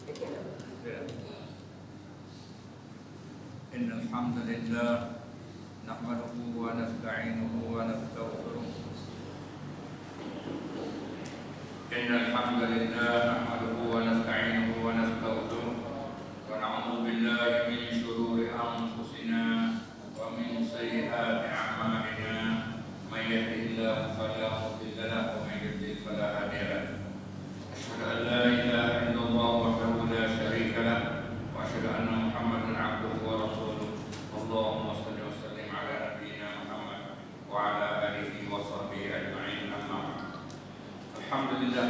إن الحمد لله نحمده ونستعينه ونستغفره إن الحمد لله نحمده ونستعينه ونستغفره ونعوذ بالله من شرور أنفسنا ومن سيئات أعمالنا من يهده الله فلا مضل له ومن يضلل فلا هادي له أشهد أن لا إله إلا الله وحده لا شريك له وأشهد أن محمدا عبده ورسوله اللهم صل وسلم على نبينا محمد وعلى آله وصحبه أجمعين أما بعد. Alhamdulillah,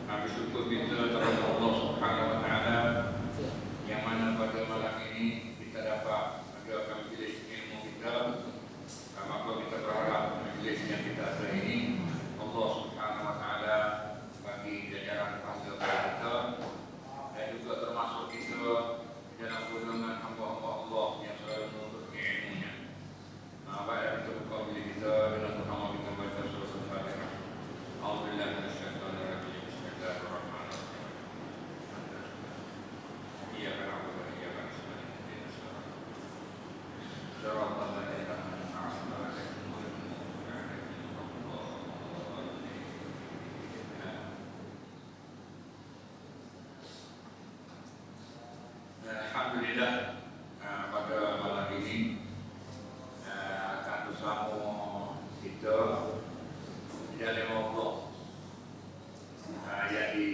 bersyukur kita kepada Allah Subhanahu Wa Taala yang mana pada malam ini kita dapat mengadakan majlis ilmu kita. Maka kita berharap majlis yang kita ada ini Allah Subhanahu Wa Taala bagi jajaran pahala kita dan juga termasuk kita dalam golongan hamba-hamba Allah yang selalu menuntut ilmunya. Baiklah, kita buka bilik kita dengan sama kita baca surah Al-Fatihah. Alhamdulillah minasyaitonir rajim. Bismillahirrahmanirrahim. Iyyaka na'budu wa iyyaka nasta'in. Ihdinas siratal ladzina an'amta 'alaihim ghairil maghdubi 'alaihim waladdallin. Alhamdulillah, pada malam ini akan bersama kita di dalam Allah. Jadi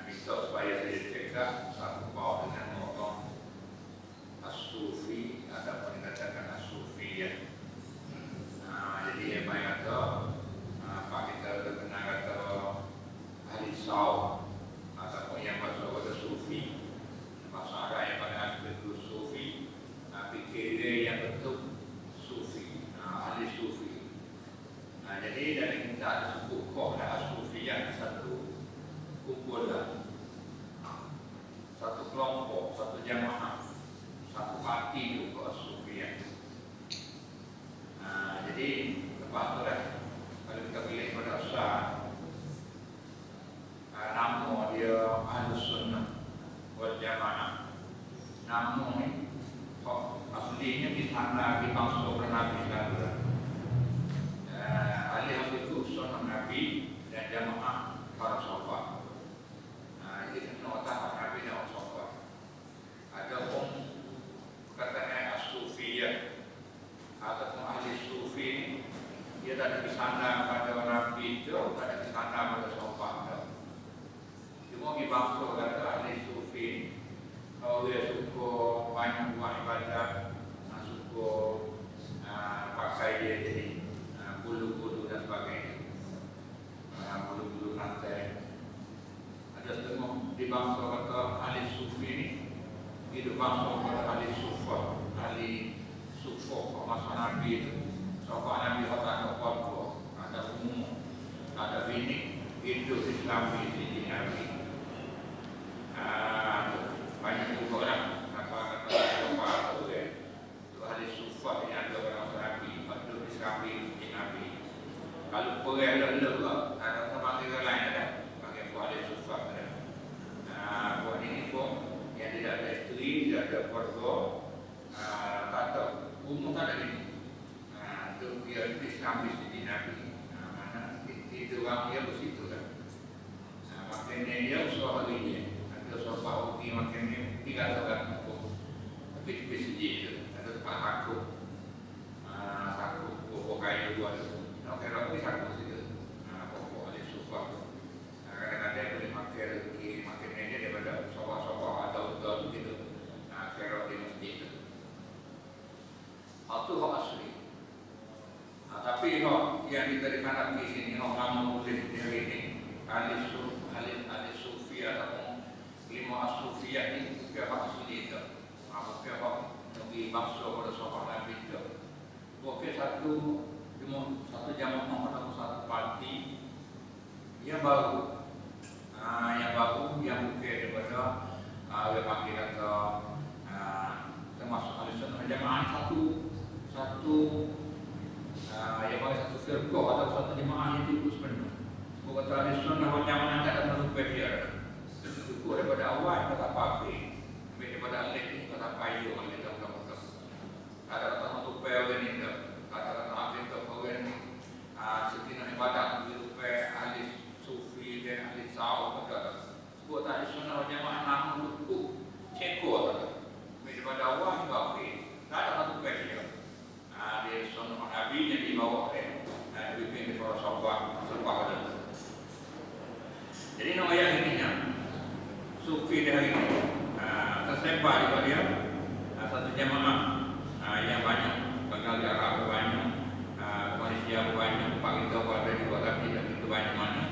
minta supaya saya cakap satu bawah dengan orang As-Sufi ataupun dikatakan As-Sufiyah. Jadi yang baik kata apa kita terkenal kata ahli saw ataupun yang masuk pada Sufi. Bahasa Arab yang pada aspek Sufi, fikir dia yang betul Sufi, ahli Sufi. Jadi dalam kita ada suku kok dan As-Sufiyah satu kumpulan, satu kelompok, satu jamaah, satu parti juga As-Sufiyah. Jadi lepas tu lah kalau kita pilih pada asal nama dia Ahlus Sunnah wal Jamaah. Nama ni aslinya di sana di bangsa Nabi sallallahu alaihi itu sunnah Nabi dan jamaah para sahabat. Jadi nota Nabi dan sahabat. Ada pun katanya As-Sufiyah ataupun ahli Sufi ini dia tak ada di sana pada Nabi itu, tak ada di sana pada sahabat. Cuma di bangsa kata ahli Sufi kalau dia suka banyak buat ibadat, suka pakai dia jadi bulu-bulu dan sebagainya, bulu-bulu rantai. Ada setengah di bangsa kata ahli Sufi ini hidup bangsa pada ahli Sufah, ahli Sufah masa Nabi itu. Sahabat Nabi kata ada keluarga, ada umum, ada bini, hidup Islam di sini Nabi. Banyak juga orang kata sahabat itu ahli Sufah yang ada pada masa Nabi, hidup Islam di sini Nabi. Kalau pergi lelak, ada tempat yang lain ada, pakai buah ahli Sufah ada. Buat ini pun yang tidak ada isteri, tidak ada keluarga, kata umum tak ada ini. Itu dia Islam di sini Nabi. Mana itu orang dia bersitu kan. Makanya dia usaha harinya. Ada sahabat uji makanya tidak ada hukum. Tapi di PCG itu ada tempat hakuk. Hakuk pokok kayu dua itu. Nak kira ni hakuk situ. Pokok ahli Sufah. Kadang-kadang boleh makan rezeki makan dia daripada sahabat-sahabat atau betul begitu. Kira di masjid itu. Itu hak asli. Tapi hak yang kita dikatakan di sini hak nama tulis dari ini ahli Sufi ataupun lima As-Sufiyah ini bukan hak asli itu. Bukan hak bagi bangsa pada sahabat Nabi itu. Bukan satu jamaah atau satu parti yang baru. Yang bukan daripada dia panggil kata termasuk ahli sunnah jamaah satu yang bagi satu firqah atau satu jemaah yang itu sebenarnya. Bukan ahli sunnah wal jamaah tak ada menutup dia. Itu daripada awal Tak ada satu kes dia. Dia sunnah Nabi yang dibawa oleh dipimpin para sahabat selepas ada. Jadi nak ayat ini ya, sufi dia hari ini tersebar di dia satu jemaah yang banyak, bakal di Arab banyak, Malaysia banyak, Pakistan ada juga tapi tak begitu banyak mana.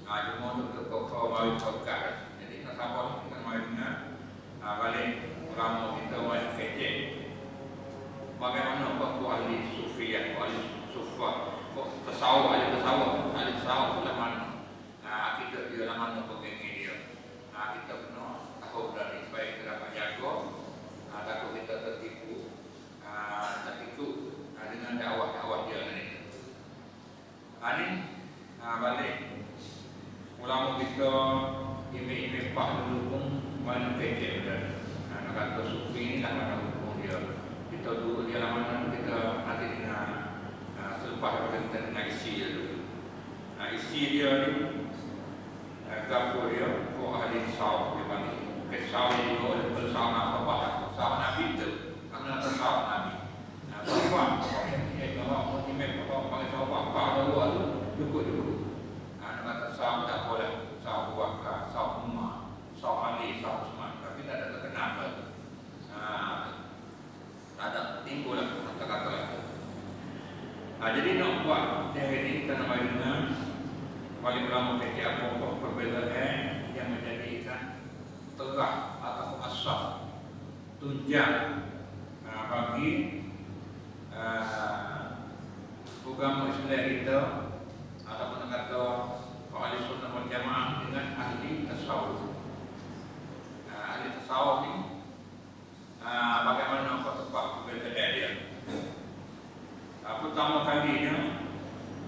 Cuma untuk kau mau podcast. Jadi nak sabar kita mau dengar balik ulama kita wajib kecil. Bagaimana waktu ahli sufiyah, ahli sufah, tasawuf, ahli tasawuf tu lah mana? Kita dia lah mana pengingin dia. Kita kena tahu dari supaya kita dapat jaga, takut kita tertipu dengan dakwah dia ni. Ini balik ulama kita ime pak dulu pun mana kecil dan nak kata sufi ni lah mana hukum dia. Kita dulu dia lah mana kita nanti dengan selepas kita dengan isi dia dulu. Isi dia ni gabur dia kau ahli tasawuf dia panggil. Tasawuf ni kau ada bersama apa? Sahabat Nabi tu, kerana tasawuf Nabi. Bapak kalau imam bapak panggil sahabat apa dulu tu cukup. Nak kata sahabat tak boleh sahabat Bakar, sahabat Umar, sahabat Ali, sahabat Usman. Tapi tak ada terkenal tu. Tak ada timbul lah kata-kata itu. Jadi nak buat yang ini kita nak dengar paling ulama fikih apa perbezaan yang menjadikan terah atau asas tunjang bagi agama Islam kita ataupun kata ahli sunnah wal jamaah dengan ahli tasawuf. Ahli tasawuf ni bagaimana tepat perbezaan dia. Pertama kalinya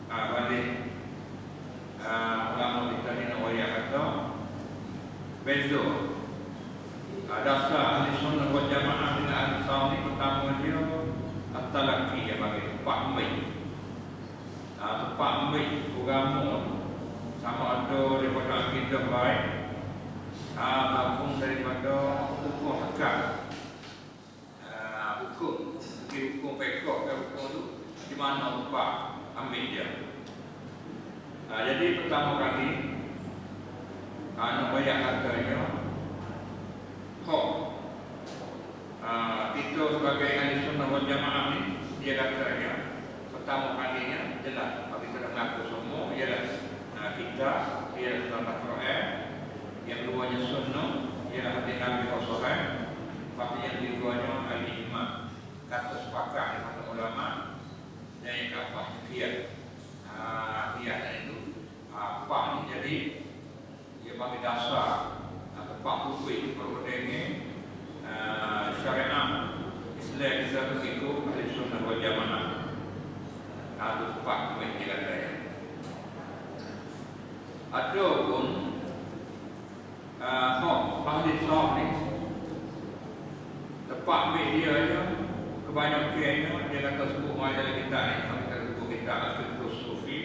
balik ulama kita ni nak wayang kata beza dasar ahli sunnah wal jamaah dengan ahli tasawuf ni pertama dia at-talaqi yang bagi tempat ambil agama sama ada daripada akidah baik maupun daripada hukum hakam hukum pekok hukum tu di mana tempat ambil dia. Jadi pertama kali nak bayar harganya kita sebagai ahli sunnah wal jamaah ni dia katanya pertama kalinya jelas bagi kita mengaku semua ialah kita ialah dalam Quran, yang keduanya sunnah ialah hadis Nabi Rasulullah, tapi yang keduanya al-ijma' kata sepakat dengan ulama, dan yang keempat qiyas itu apa ni jadi ia bagi dasar tempat hukum itu perbedaan syariat Islam kita begitu ahli sunnah wal jamaah. Itu tempat menjelaskan saya. Ada pun ahli tasawuf ni tempat media dia kebanyakannya dia kata sebut majalah kita ni, kita sebut kita al-fiqh sufi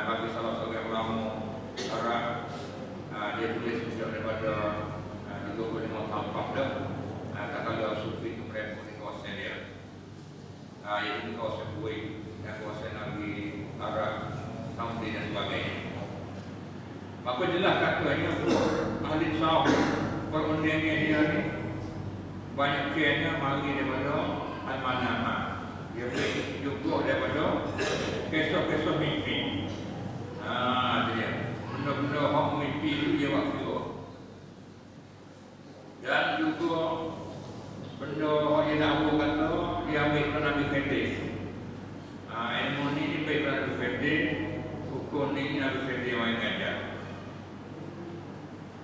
bagi salah seorang ulama Arab dia tulis sejak daripada 35 tahun dah kata sufi itu mereka di kawasan dia iaitu kawasan Kuwait dan kawasan Nabi Arab Saudi dan sebagainya. Maka jelas katanya ahli tasawuf perundangan dia ni banyak kiannya mari daripada al-manamah. Dia boleh juga daripada kisah-kisah mimpi. Dia benda-benda hak mimpi itu dia waktu. Dan juga benda yang nak aku kata dia ambil ke Nabi Khidir. Ilmu ni diambil ke Nabi Khidir, hukum ni Nabi Khidir yang ajar.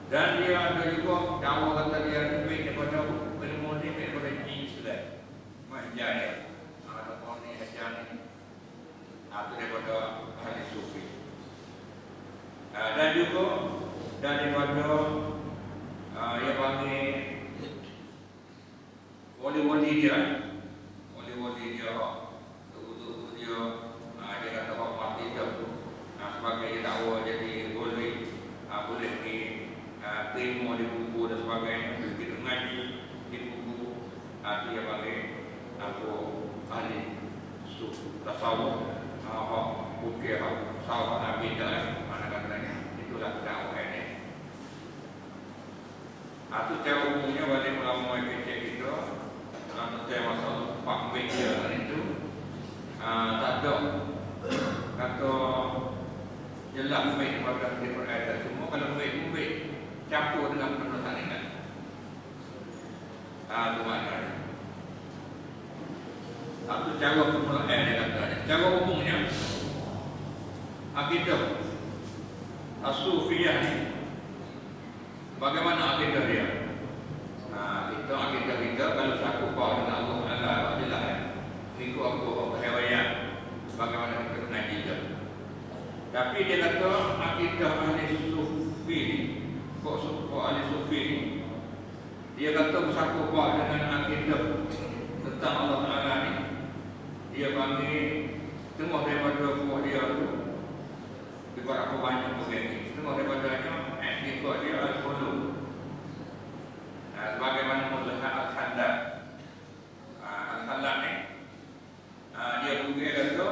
Dan dia ada juga dakwah kata dia ambil daripada ilmu ni daripada jin Islam. Mengajar dia. Ada orang ni ajar ni. Itu daripada ahli sufi. Dan juga daripada yang bagi wali-wali dia, guru-guru dia, dia kata hormat dia tu sebagai dakwah jadi boleh diterima di buku dan sebagainya, kita mengaji di buku Dia bagi aku ahli tasawuf, bukir sahabat Nabi dah mana katanya itulah dakwah ini. Itu cara umumnya bagi ulama kecil itu. Atau masalah Pak Media itu tak ada kata jelas baik pada daripada semua. Kalau baik campur dengan penulisan ini itu maknanya. Itu cara permulaan dia katanya. Cara umumnya akidah as-sufiyah ni bagaimana akidah dia? Kita akidah kita kalau satu kau dengan Allah Taala jelas ya. Ikut aku berhewayat bagaimana kita mengaji dia. Tapi dia kata akidah ahli sufi ni, kok ahli sufi ni, dia kata bersatu kau dengan akidah tentang Allah Taala ni. Dia panggil semua daripada buah dia tu dibuat apa banyak begini. Semua daripadanya ikut dia al-qulub. Sebagaimana Mullah Al-Khandaq. Al-Khandaq ni dia bukit kata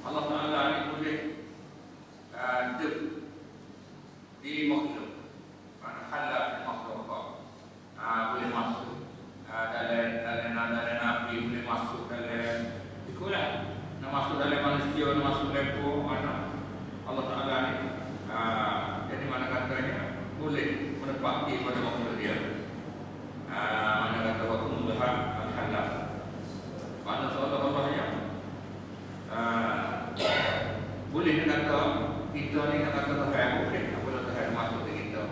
Allah Ta'ala ni boleh duduk di makhluk. Mana halal di makhluk boleh masuk dalam Nabi, boleh masuk dalam ikulah nak masuk dalam manusia, nak masuk lepo mana Allah Ta'ala ni jadi mana katanya boleh menepati pada makhluk dia. Mana kata waktu Mullah Al-Khandaq mana seolah-olah yang boleh kata kita ni nak kata Tuhan boleh apabila Tuhan masuk ke kita.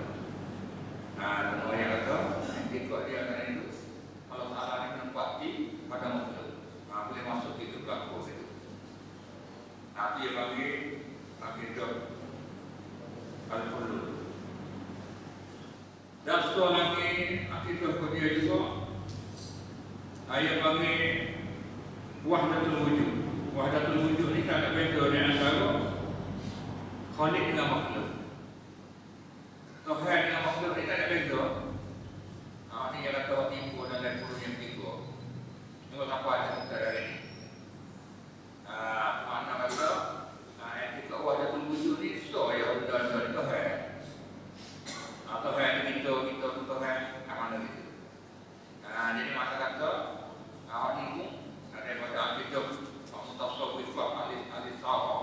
Semua yang kata ikut dia akan itu Allah Ta'ala ni menempati pada makhluk boleh masuk itu ke aku itu. Dia bagi kita al-qulub. Dan soal lagi akidah dia juga ayat bagi wahdatul wujud. Wahdatul wujud ni tak ada beza di antara khalik dengan makhluk. Tuhan dengan makhluk ni tak ada beza. Ni yang kata tipu dalam kurun yang tiga. Tengok sampai ada kita hari ni. Mana kata ayat tiga wahdatul wujud ni so ya benda-benda Tuhan. Tuhan kita Tuhan mana gitu. Jadi masa kata awak ni pun daripada akidah mutasawwif ahli sahih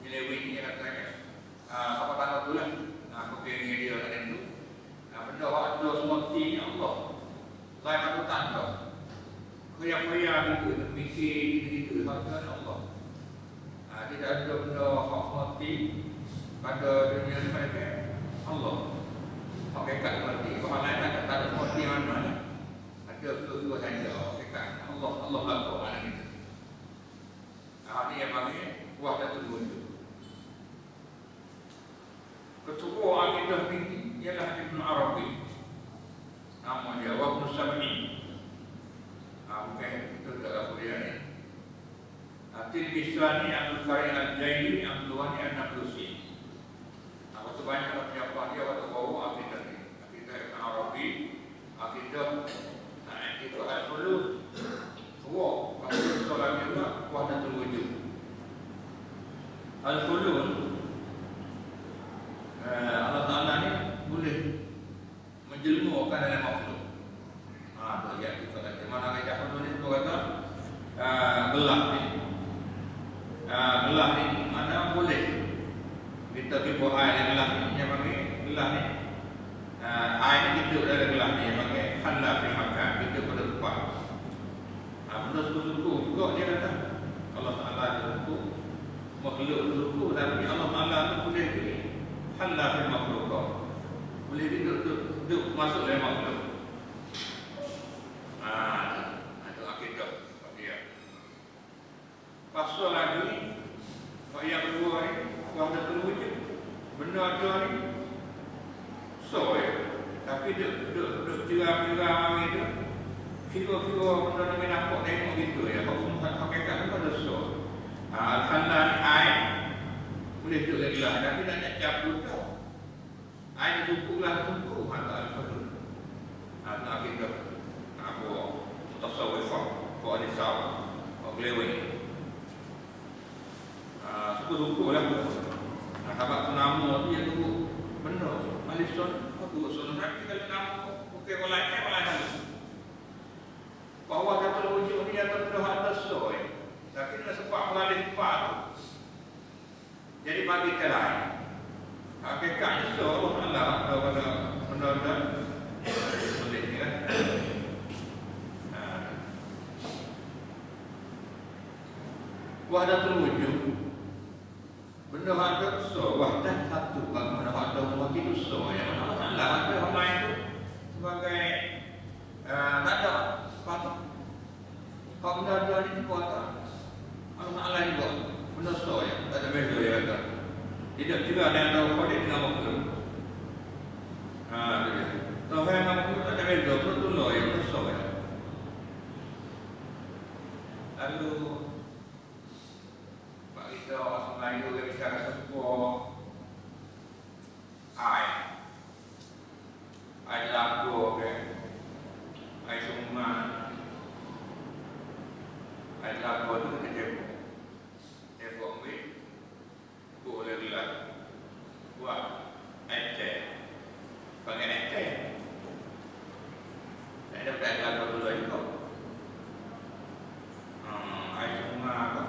Milawi ni katanya apa tanda tu lah kepingin dia kata itu benda awak ada semua ti Allah lain satu tanda kaya-kaya gitu fikir gitu-gitu kata Allah. Tidak ada benda hak mati pada dunia ni mereka Allah hakikat mati. Kalau lain tak ada mati mana ada dua saja hakikat Allah lakukan mana gitu. Ini yang bagi wahdatul wujud. Ketua akidah ini ialah Ibn Arabi. Nama dia Ibn Sab'i. Bukan itu tak apa dia ni. Tilmisani Abdul Karim Al-Jaili Abdul Wani An-Nablusi. Waktu banyak orang siapa dia waktu bawa akidah ni. Akidah Ibn Arabi, akidah itu al-qulub. Akidah solat juga wahdatul wujud. Al-qulub Allah Ta'ala ni boleh menjelmukan dalam makhluk. Tu ya kita kata mana kaidah qulub ni kata gelap ni. Gelah ni mana boleh kita tipu air di gelah ni yang panggil gelah ni air ni hidup dalam gelah ni yang panggil halal fi makan hidup pada tempat. Benda suku-suku juga dia kata Allah Ta'ala suku makhluk suku tapi Allah Ta'ala tu boleh halal fi makhluk boleh hidup masuk dalam makhluk. Itu akidah dia. Pasal lagi yang kedua ni wahdatul wujud. Benda ada ni so tapi duk jeram-jeram gitu. Kira-kira benda ni nampak tengok gitu ya. Kalau semua hakikat tu ada so. Al-halal ni air boleh duduk lagi lah tapi tak nak cabut tau. Air cukup lah cukup mata al-fadul. Akidah apa keleweng. Suku-suku lah. Sahabat tu nama tu yang tu benar. Malaysia tu usul Nabi kalau nama bukan orang lain. Bahawa kata wujud ni atau Tuhan tersoi. Tapi dia sebab mengalih empat tu. Jadi bagi ke lain. Hakikatnya so Allah pada benda-benda boleh ni kan. Wahdatul wujud. Benda ada so, wahdah satu. Bagaimana wahdah semua itu so. Yang mana Allah ada orang lain itu sebagai tak ada sepatut. Kalau benda ada ni kuasa. Allah lain juga. Benda so ya. Tak ada beza ya kata. Tidak juga ada yang tahu kau dia dengan waktu. Itu dia. Tahu yang waktu tak ada beza. Betul lah ya. Benda so ya. Lalu kita orang Melayu yang bisa rasa sebuah air lagu ke air suman air lagu tu kita tepuk ambil boleh lah buat air teh pakai air teh tak ada air lagu dulu juga air suman apa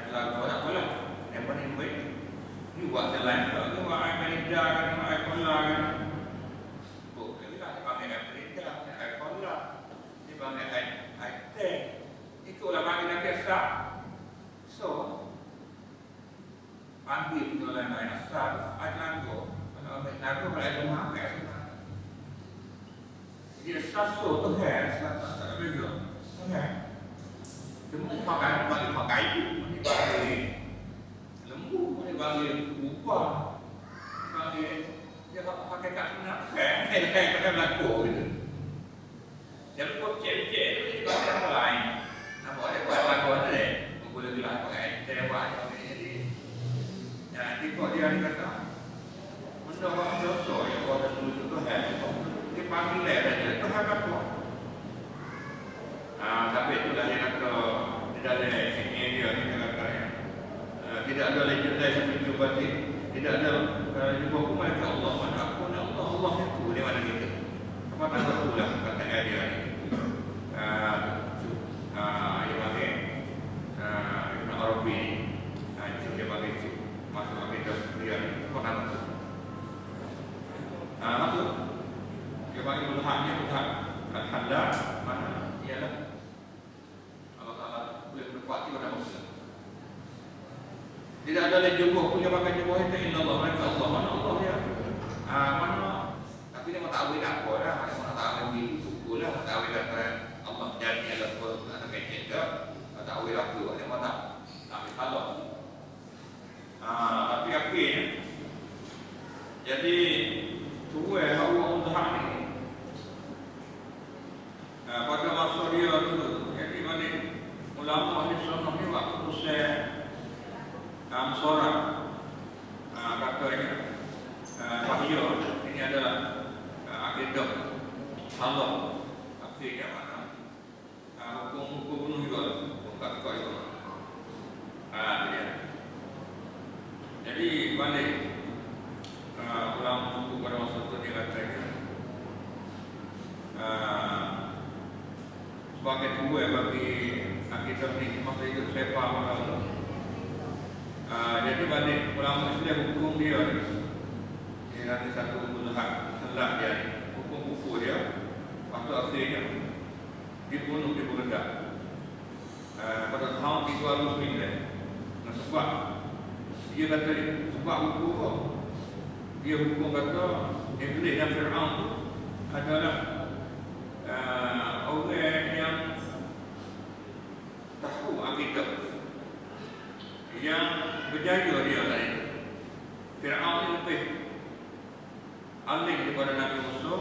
lagu tak apalah yang paling baik ni buat jalan tak tu buat air melinda kan air kola kan bukan lah dia panggil air melinda air kola dia panggil air teh itulah panggil yang biasa so panggil tu lah air asal air lagu kalau air lagu kalau air rumah air rumah jadi saso tu hair tak beza tu hair semua pakai bagi lembu, boleh bagi upah, bagi dia pakai kat sana, pakai belakang gitu. Jadi buat cek-cek itu dia pakai apa lain? Nampak ada buat belakang tu deh, boleh bilang pakai tewa jadi. Jadi kok dia ni kata, benda orang dosa yang orang dulu tu dia panggil dia tu apa? Tapi itulah yang kata tidak ada sini dia ni kata tidak ada legenda seperti itu berarti tidak ada jumpa hukuman ke Allah mana aku Allah itu di mana kita apa tak betul lah kata dia ni yang bagi Ibn Arabi itu dia bagi itu masuk akidah dia ni apa nama tu apa dia bagi mulahannya mulahan al-halal mana ialah berpati pada Muslim. Tidak ada lagi jumlah punya pakai jumlah itu inna Allah mereka Allah mana Allah ya mana tapi dia tak tahu apa dah mana tak tahu itu lah tak tahu kata Allah jadi ada apa ada kecil ke tak tahu apa dia mana tak kalau tapi akhirnya jadi tuwe Allah Tuhan ini pada masa dia dulu jadi mana ulama ahli sunnah ni waktu saya sorak katanya wahyu ini adalah akidah Allah akhirnya mana hukum bunuh juga hukum kata itu dia jadi balik ulama suku pada masa itu dia katanya sebagai dua bagi akidah ni masa itu saya faham Allah. Jadi balik ulama Islam hukum dia ni ada satu muzahab salah dia hukum kufur dia waktu akhirnya dibunuh di Baghdad pada tahun 309 sebab dia kata sebab hukum dia hukum kata Iblis dan Fir'aun tu adalah orang yang tahu akidah yang berjaya dia tadi itu. Fir'aun lebih alim daripada Nabi Musa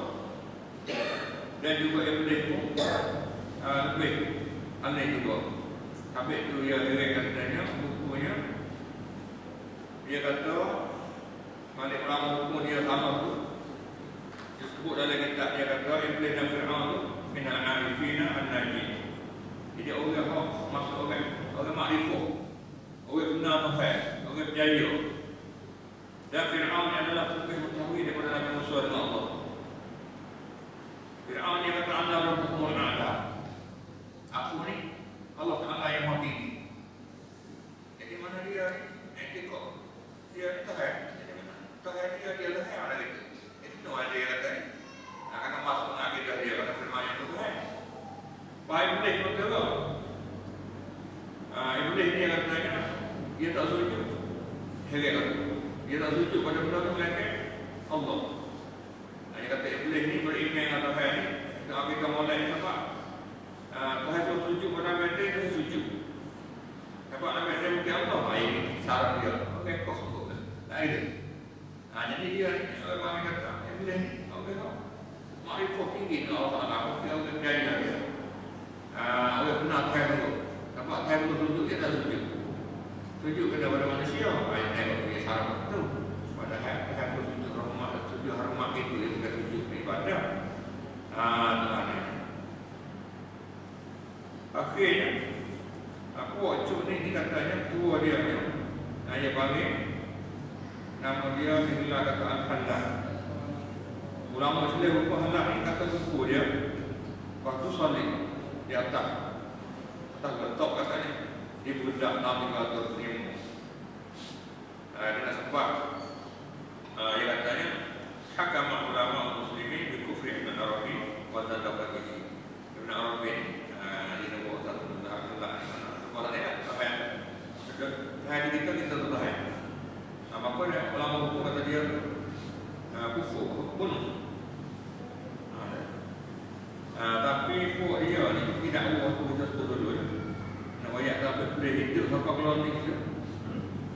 dan juga Iblis pun lebih alim juga. Tapi itu dia katanya bukunya dia kata balik ulama hukum dia sama tu disebut dalam kitab dia kata Iblis dan Fir'aun tu minal arifina an-najin. Jadi orang masuk orang makrifah. Orang benar Tuhan, orang berjaya. Dan Fir'aun ni adalah lebih mengetahui daripada Nabi Musa dengan Allah. Fir'aun dia kata Allah rabbukumul a'la. Aku ni Allah Ta'ala yang maha tinggi. Jadi mana dia ni? Nanti kok dia Tuhan. Tuhan dia adalah yang ada gitu. Itu ada yang kata ni. Akan masuk akidah dia kata firman yang Tuhan. Pak Iblis betul tak? Iblis ni katanya dia tak sujud. Heret tu. Dia tak sujud pada benda tu melainkan Allah. Dia kata Iblis ni beriman dengan Tuhan ni. Kita mulai ni sebab Tuhan suruh sujud pada Nabi Adam, Tuhan sujud. Sebab Nabi Adam mungkin Allah. Ini syarat dia. Okey, kau sujud. Tak ada. Jadi dia ni, orang kata Iblis ni, okey tak? Makrifah tinggi dengan Allah Ta'ala. Okey, okey, berjaya dia. Orang benar Tuhan dulu. Sebab Tuhan dulu sujud, dia tak sujud. Sujud kepada manusia. Ayat tengok dia syarat itu. Padahal Tuhan dulu sujud rahmat. Sujud hormat itu, dia bukan sujud ibadah. Tuhan ni. Akhirnya, Wacuk ni katanya tua dia ni. Dia panggil nama dia digelar kata Al-Halal. Ulama Islam rupa Halal ni kata buku dia. Waktu salib di atas letak katanya di bedak navigator Nemo. Dia nak sebab dia katanya hakama ulama muslimin bi kufri Ibn Arabi wa zadaqatihi. Ibn Arabi ni dia buat satu benda Allah ni mana. Sebab dia tahan. Tahan kita tahan. Maka dia ulama hukum kata dia kufur pun. Tapi buat dia ni tidak buat aku kita setuju dulu. Nak ayat tak boleh hidup sampai keluar ni kita.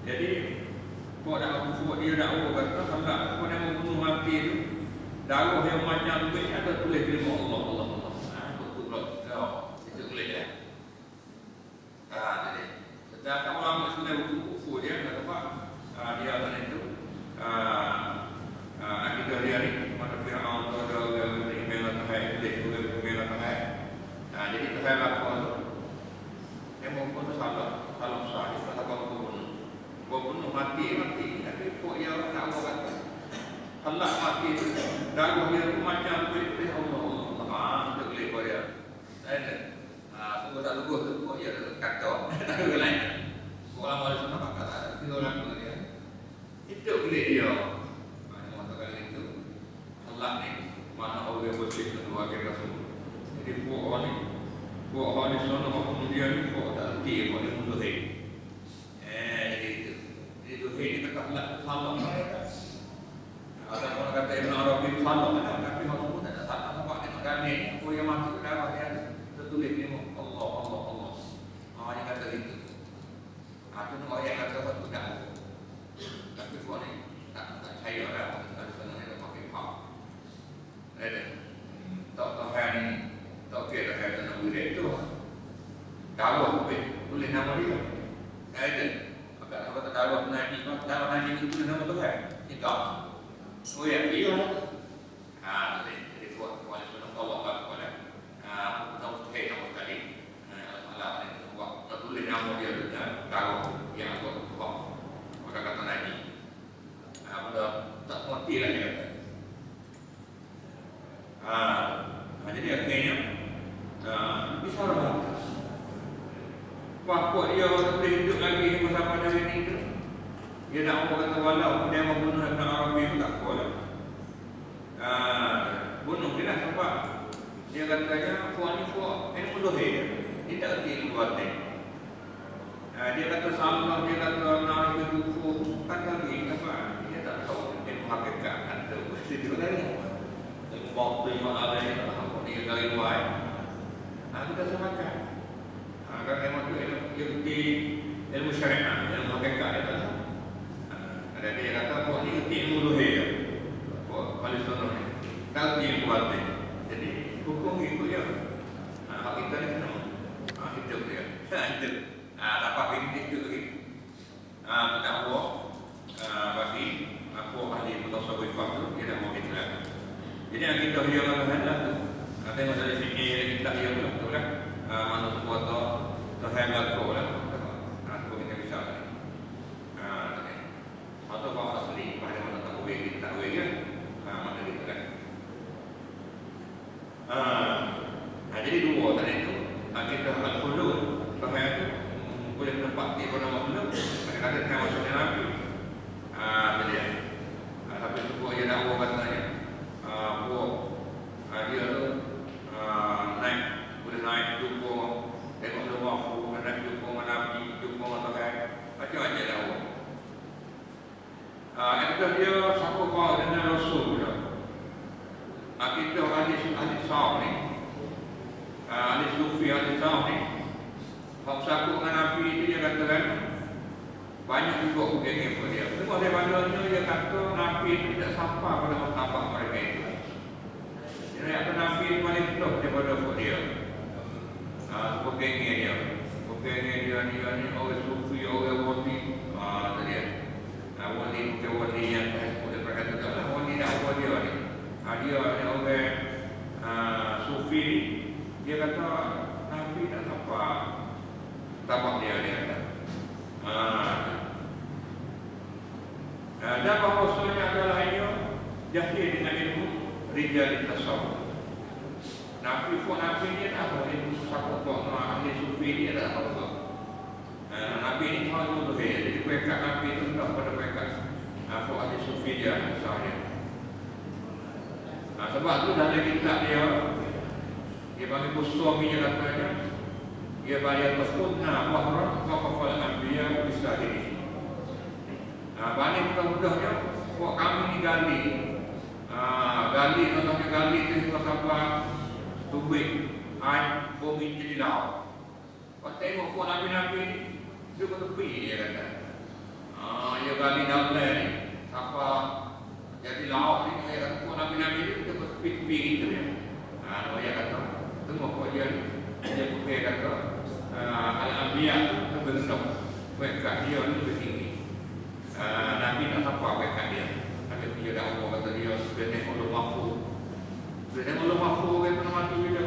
Jadi buat dak kufur dia dakwa kata sampai aku nak membunuh mati tu. Darah yang macam tu ada tulis terima Allah. Betul tak? Itu boleh ya. Jadi sedangkan ulama Islam hukum kufur dia kata apa? Dia akan itu akidah dia ni mana Fir'aun tu ada orang beriman Tuhan Iblis tu beriman Tuhan. Jadi Tuhan lakukan tu dia maupun tu salah sahih salah bunuh mati tapi kok dia tak mau kata Allah mati tu darah dia tu macam Iblis Allah untuk lepas dia sungguh tak lugu tu kok dia kata tak ada lain ulama Islam kata kita orang dia hidup boleh dia. Mengatakan itu Allah ni mana orang yang bersih dan wakil Rasul. Jadi buat orang ni sana kemudian ni buat tak hati buat dia mudah hei. Jadi itu. Jadi itu hei ni kata Allah salah mereka. Ada orang kata Ibn Arabi salah kan tapi orang pun tak salah sebab dia makan ni aku yang masuk ke dalam dia tertulis ni Allah. Dia kata itu. Itu nak ayat kata satu tak. Tapi buat ni tak percaya dah ada sana ada pakai hak. Ada. Tak tahan ni tak kira dah ada nak boleh tu. Dakwah tulis nama dia. Ada. Agak apa tak dakwah Nabi itu tulis nama Tuhan. Tidak. Oh ya, dia. Jadi buat sunnah Allah pada tahu teh nama tadi. Allah ni buat tulis nama dia tu dakwah yang buat hak. Maka kata Nabi tak mengerti lah dia kata. Jadi akhirnya bisa lah. Bapak dia tak boleh hidup lagi bersama dengan ini tu. Dia nak kata walau dia mau bunuh Ibn Arabi itu tak boleh. Bunuh dia lah sebab dia katanya puan ini mudah dia. Dia tak kerti buat ni. Dia kata salah, dia kata nak berkufu kan lagi apa? Dia tak tahu dia hakikat ada situ lagi. Waktu yang ada yang dia dari luar. Kita samakan. Kan memang tu ilmu syariat, ilmu hakikat itu. Ada dia kata buat ni ilmu luhur. Buat Palestina ni. Tak ilmu batin. Jadi hukum itu ya. Hakikat ni kena. Hidup dia. Hidup. Dapat bintik itu lagi. Dakwah bagi aku ahli mutasawwif itu dia nak mau Islam. Jadi kita dia katakan lah tu. Tengok dari sini kita dia pula tu lah. Mana kuat tu terhebat tu lah. kan maksudnya Nabi. Tadi tapi tu buat dia dakwah katanya. Dia tu naik, boleh naik jumpa, tengok luar aku, naik jumpa dengan Nabi, jumpa dengan Tuhan, macam-macam dakwah. Itu dia sanggup bawa dengan Rasul pula. Kita ahli sahab ni, ahli sufi, ahli sahab ni, kalau sanggup dengan Nabi itu dia katakan banyak juga hubungan pada dia. Semua daripadanya dia kata Nabi itu tidak sampai pada martabat mereka itu. Jadi kata Nabi itu paling top daripada dia. Hubungan dia. Hubungan dia ni orang sufi, orang wali. Itu dia. Wali bukan wali yang boleh berkata tak lah. Wali dakwah dia ni. Dia ni orang sufi ni. Dia kata Nabi tak sampai martabat dia kata. Dan bahawasanya adalah ia jahil dengan ilmu rijal tasawuf. Nabi pun Nabi dia tak tahu ilmu tasawuf, ahli sufi dia tak tahu. Nabi ni tahu tu dia. Jadi pekat Nabi tu tak pada pekat apa ahli sufi dia misalnya. Sebab tu dalam kitab dia bagi suami dia katanya dia bayar tasawufna wahra waqafal anbiya bisa ini. Balik mudah-mudahnya buat kami ni gali. Contohnya gali tu hingga sampai tubik air bumi jadi laut. Kau tengok buat Nabi-Nabi ni dia ke tepi dia kata. Dia gali dalam ni sampai jadi laut ni. Dia kata buat Nabi-Nabi ni dia ke tepi-tepi gitu ya. Dia kata tengok buat dia kata Al-Anbiya tu bentuk pekat dia ni begini. Nabi tak sampai pekat dia. Tapi dia dah Allah kata dia sudah tengok Allah mahfuz. Sudah tengok Allah mahfuz kata mati dia.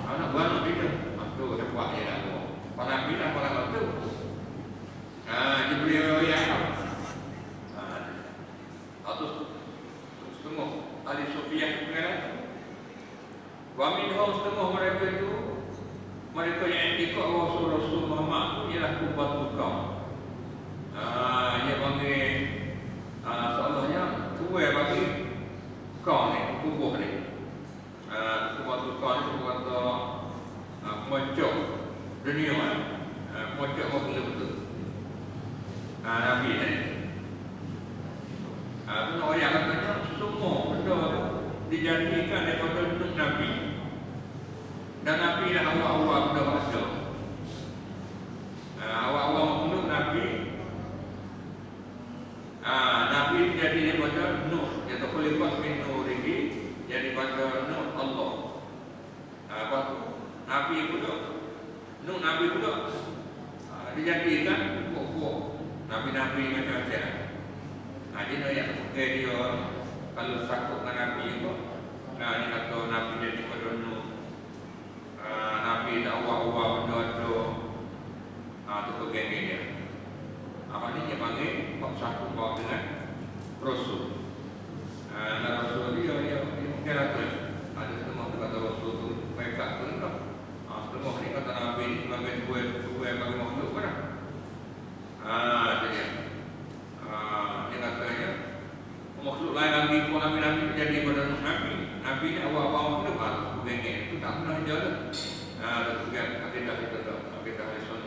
Nak beranak dia. Tu hebat dia dah Allah. Para Nabi dah para tu. Jibril yang atau setengah ahli sufiah sekarang. Wa minhum setengah mereka itu mereka yang ikut Rasul Muhammad itu ialah kubatul kaum. Dia panggil seolahnya kuih bagi kau ni, kubur ni. Kubatul kaum ni sebab kata pemocok dunia ni. Pemocok makhluk betul. Nabi ni. Itu nak ayat katanya semua benda tu dijadikan daripada Nabi. Dan Nabi dan awal-awal benda ada. Awal-awal makhluk Nabi. Nabi jadi daripada Nuh. Iaitu kulipat min nurihi. Jadi daripada Nuh Allah. Lepas tu Nabi pula Nuh Nabi pula dijadikan pokok Nabi-Nabi macam-macam. Jadi ayat dia kalau sakut dengan Nabi itu, ni kata Nabi jadi pada Nuh. Nabi tak awal-awal benda tu. Tu kegeng dia. Apa ni dia panggil bab sakut bab dengan Rasul. Dan Rasul dia mungkin ada setengah kata Rasul tu pekat tu tak. Setengah ni kata Nabi ni sebagai dua bagi makhluk kan. Jadi dia katanya makhluk lain lagi pun Nabi terjadi pada Nabi. Nabi ni awal-awal tu baru kegeng itu tak pernah jalan. Itu kan akidah kita tu, akidah Islam.